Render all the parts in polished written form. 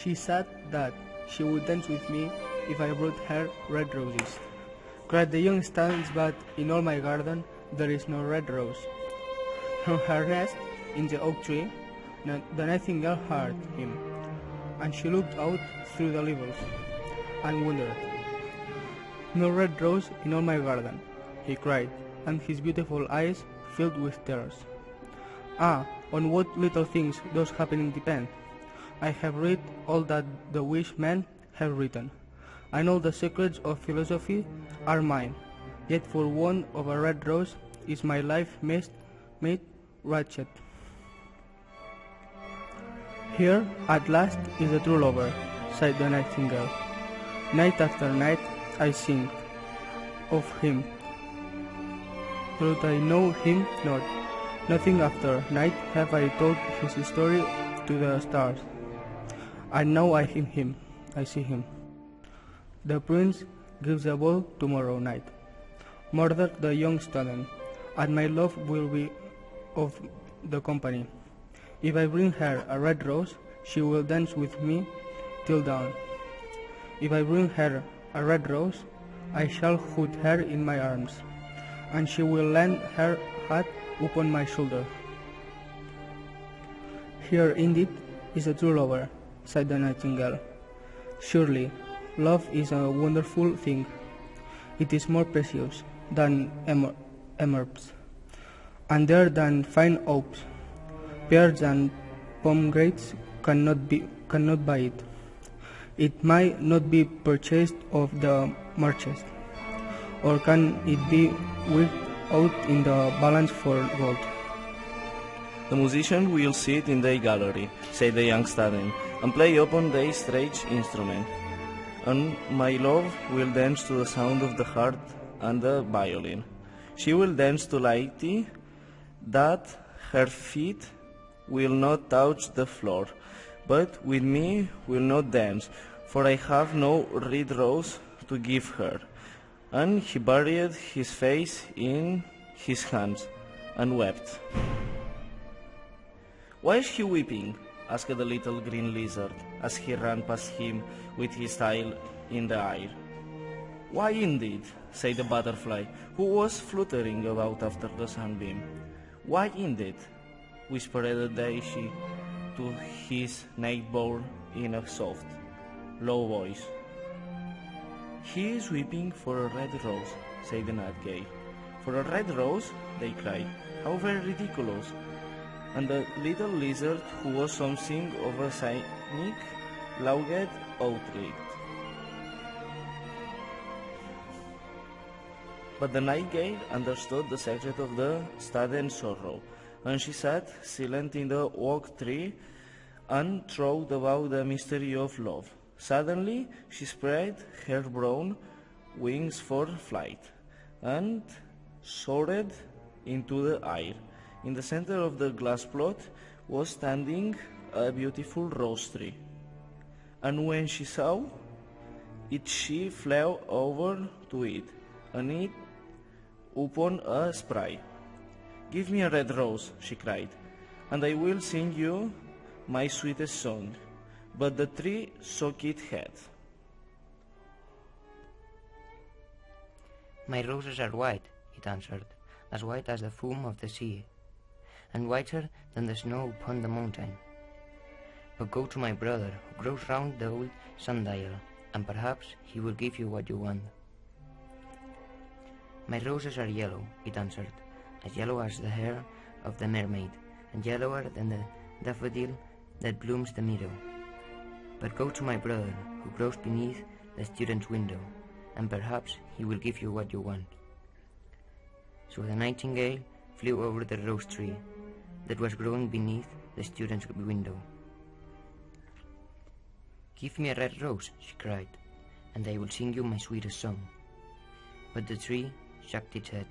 She said that she would dance with me if I brought her red roses. Cried the young students, but in all my garden there is no red rose. From her nest in the oak tree, the nightingale heard him, and she looked out through the leaves and wondered. No red rose in all my garden, he cried, and his beautiful eyes filled with tears. Ah, on what little things does happening depend! I have read all that the wise men have written, and all the secrets of philosophy are mine. Yet for want of a red rose is my life made wretched. Here at last is the true lover, sighed the nightingale. Night after night I sing of him, though I know him not. Nothing after night have I told his story to the stars. And now I see him. The prince gives a ball tomorrow night. Murder the young student, and my love will be of the company. If I bring her a red rose, she will dance with me till dawn. If I bring her a red rose, I shall put her in my arms, and she will land her hat upon my shoulder. Here indeed is a true lover, sighed the nightingale. Surely, love is a wonderful thing. It is more precious than emeralds, and dearer than fine oaks. Pears and pomegranates cannot buy it. It might not be purchased of the merchants, or can it be weighed out in the balance for gold. The musician will sit in the gallery, said the young student, and play upon the strange instrument. And my love will dance to the sound of the harp and the violin. She will dance to lightly, that her feet will not touch the floor, but with me will not dance, for I have no red rose to give her. And he buried his face in his hands and wept. Why is he weeping? Asked the little green lizard as he ran past him with his tail in the air. Why indeed? Said the butterfly, who was fluttering about after the sunbeam. Why indeed? Whispered the daisy to his neighbor in a soft, low voice. He is weeping for a red rose, said the nightingale. For a red rose? They cried. How very ridiculous! And the little lizard, who was something of a cynic, looked outraged. But the nightingale understood the secret of the student's sorrow, and she sat silent in the oak tree and thought about the mystery of love. Suddenly she spread her brown wings for flight and soared into the air. In the center of the glass plot was standing a beautiful rose tree, and when she saw it, she flew over to it, and it upon a spray. Give me a red rose, she cried, and I will sing you my sweetest song. But the tree shook its head. My roses are white, it answered, as white as the foam of the sea, and whiter than the snow upon the mountain. But go to my brother, who grows round the old sundial, and perhaps he will give you what you want. My roses are yellow, it answered, as yellow as the hair of the mermaid, and yellower than the daffodil that blooms the meadow. But go to my brother, who grows beneath the student's window, and perhaps he will give you what you want. So the nightingale flew over the rose tree that was growing beneath the student's window. Give me a red rose, she cried, and I will sing you my sweetest song. But the tree shook its head.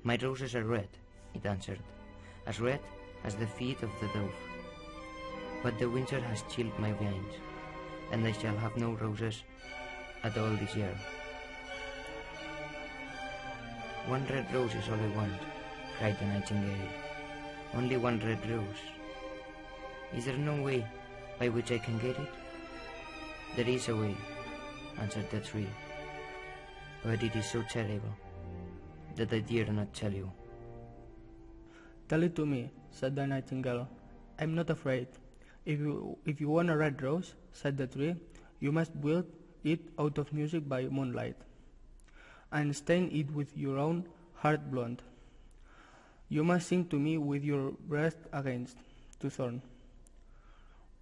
My roses are red, it answered, as red as the feet of the dove. But the winter has chilled my veins, and I shall have no roses at all this year. One red rose is all I want, cried the nightingale. Only one red rose. Is there no way by which I can get it? There is a way, answered the tree, but it is so terrible that I dare not tell you. Tell it to me, said the nightingale. I'm not afraid. If you want a red rose, said the tree, you must build it out of music by moonlight, and stain it with your own heart blonde. You must sing to me with your breast against the thorn.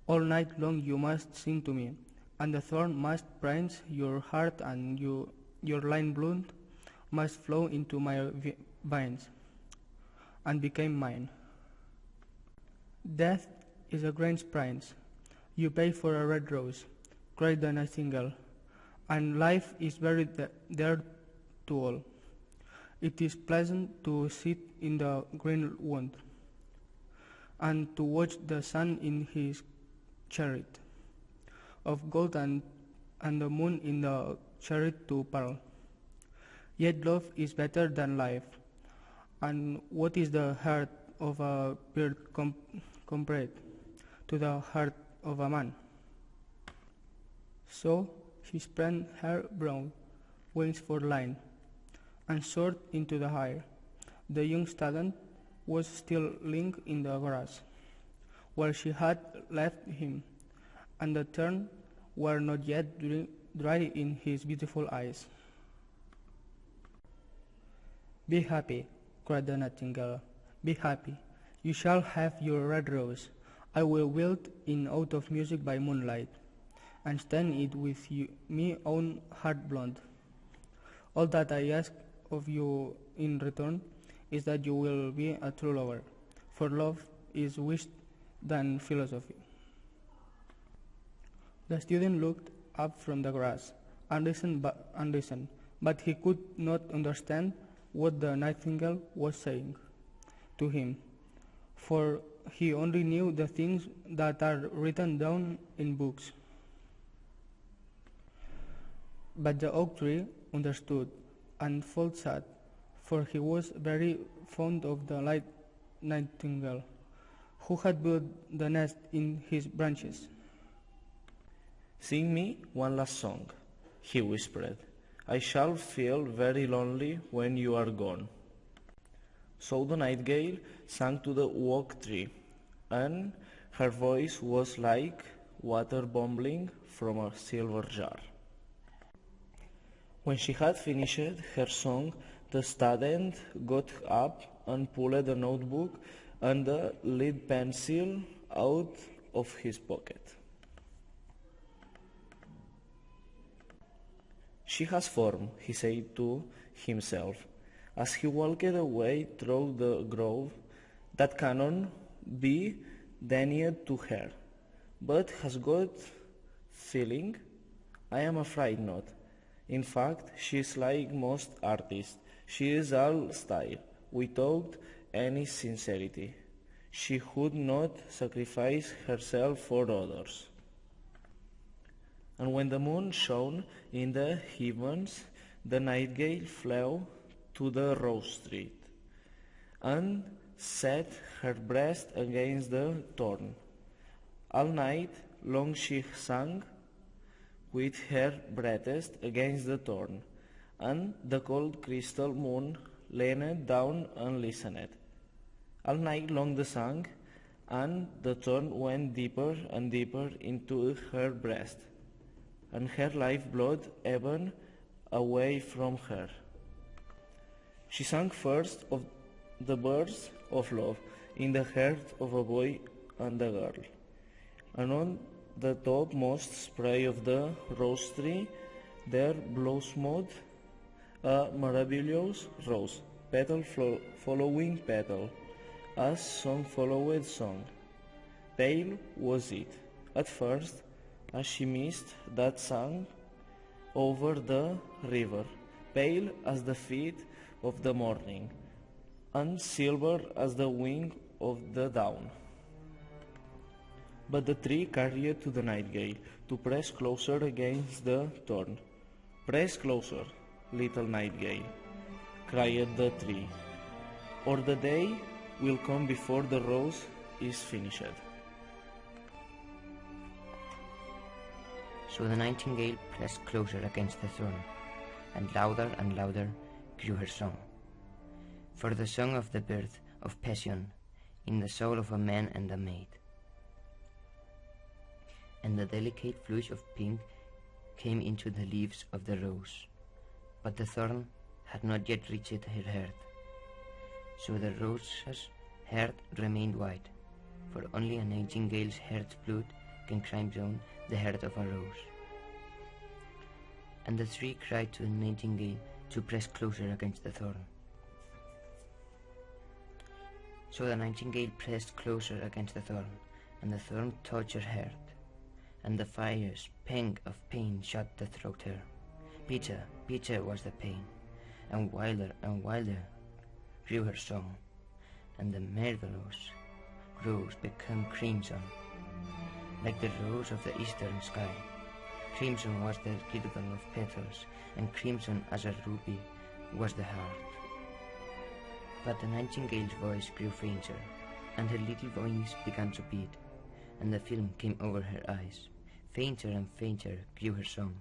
All night long you must sing to me, and the thorn must prince your heart, and your line blood must flow into my veins, and become mine. Death is a great prince. You pay for a red rose, cried the nightingale, and life is very dear to all. It is pleasant to sit in the green wood, and to watch the sun in his chariot of gold, and the moon in the chariot to pearl. Yet love is better than life, and what is the heart of a bird compared to the heart of a man? So she spread her brown wings for line, and soared into the air. The young student was still lying in the grass, where she had left him, and the tears were not yet dry in his beautiful eyes. Be happy, cried the nightingale. Be happy. You shall have your red rose. I will build it out of music by moonlight, and stain it with my own heart blonde. All that I ask of you in return is that you will be a true lover, for love is wiser than philosophy. The student looked up from the grass and listened, but he could not understand what the nightingale was saying to him, for he only knew the things that are written down in books. But the oak tree understood, and felt sad, for he was very fond of the nightingale, who had built the nest in his branches. Sing me one last song, he whispered. I shall feel very lonely when you are gone. So the nightingale sang to the oak tree, and her voice was like water bubbling from a silver jar. When she had finished her song, the student got up and pulled the notebook and the lead pencil out of his pocket. She has form, he said to himself, as he walked away through the grove, that cannot be denied to her. But has got feeling? I am afraid not. In fact, she is like most artists. She is all style, without any sincerity. She would not sacrifice herself for others. And when the moon shone in the heavens, the nightingale flew to the rose tree, and set her breast against the thorn. All night long she sang, with her breast against the thorn, and the cold crystal moon leaned down and listened. All night long they sang, and the thorn went deeper and deeper into her breast, and her lifeblood ebbed away from her. She sang first of the birds of love in the heart of a boy and a girl, and on the topmost spray of the rose tree there blossomed a marvelous rose, petal following petal, as song followed song. Pale was it, at first, as she missed that sang over the river, pale as the feet of the morning, and silver as the wing of the dawn. But the tree carried to the nightingale to press closer against the thorn. Press closer, little nightingale, cried the tree, or the day will come before the rose is finished. So the nightingale pressed closer against the thorn, and louder grew her song. For the song of the birth of passion in the soul of a man and a maid. And the delicate flush of pink came into the leaves of the rose, but the thorn had not yet reached her heart. So the rose's heart remained white, for only a nightingale's heart's blood can crimson the heart of a rose. And the tree cried to the nightingale to press closer against the thorn. So the nightingale pressed closer against the thorn, and the thorn touched her heart, and the fire's pang of pain shot the throat her. Bitter, bitter was the pain, and wilder grew her song, and the marvelous rose became crimson, like the rose of the eastern sky. Crimson was the girdle of petals, and crimson as a ruby was the heart. But the nightingale's voice grew fainter, and her little wings began to beat, and the film came over her eyes. Fainter and fainter grew her song,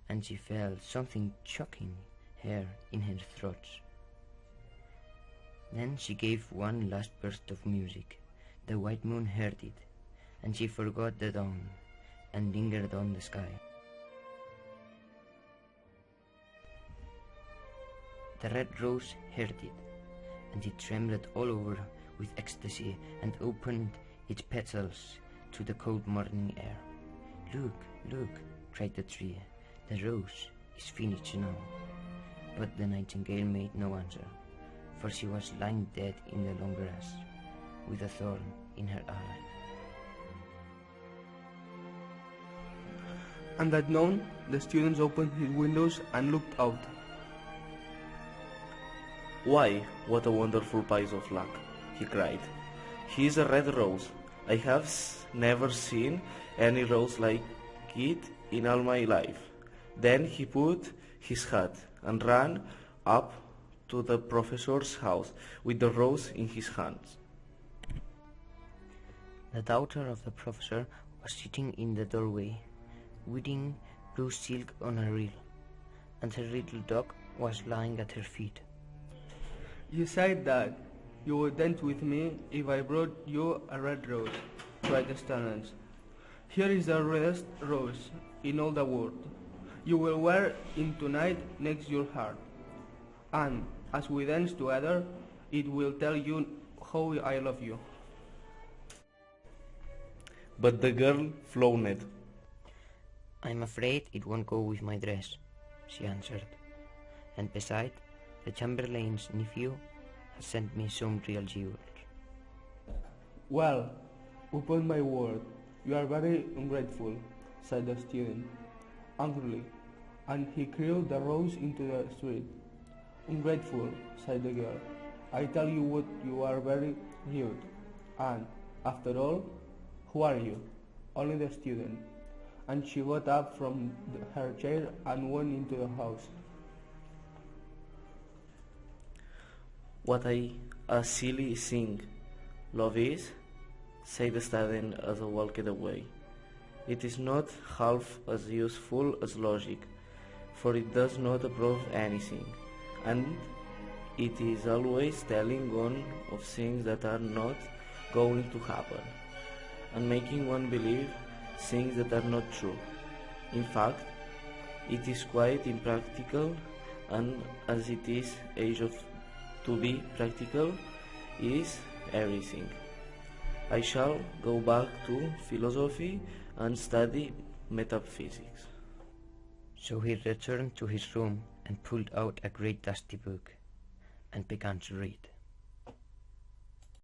and she felt something choking her in her throat. Then she gave one last burst of music. The white moon heard it, and she forgot the dawn, and lingered on the sky. The red rose heard it, and it trembled all over with ecstasy, and opened its petals to the cold morning air. "Look, look," cried the tree, "the rose is finished now." But the nightingale made no answer, for she was lying dead in the long grass, with a thorn in her heart. And at noon, the students opened his windows and looked out. "Why, what a wonderful piece of luck!" he cried. "He is a red rose. I have never seen any rose like it in all my life." Then he put his hat and ran up to the professor's house with the rose in his hands. The daughter of the professor was sitting in the doorway, weaving blue silk on a reel, and her little dog was lying at her feet. "You said that you would dance with me if I brought you a red rose," cried the students. "Here is the reddest rose in all the world. You will wear it tonight next your heart, and as we dance together, it will tell you how I love you." But the girl frowned. "I'm afraid it won't go with my dress," she answered. "And besides, the chamberlain's nephew has sent me some real jewels." "Well, upon my word, you are very ungrateful," said the student, angrily, and he threw the rose into the street. "Ungrateful," said the girl. "I tell you what, you are very rude. And, after all, who are you?" "Only the student." And she got up from her chair and went into the house. "What a silly thing love is," said the student as he walked away. "It is not half as useful as logic, for it does not prove anything, and it is always telling one of things that are not going to happen, and making one believe things that are not true. In fact, it is quite impractical, and as it is age of to be practical is everything. I shall go back to philosophy and study metaphysics." So he returned to his room and pulled out a great dusty book and began to read.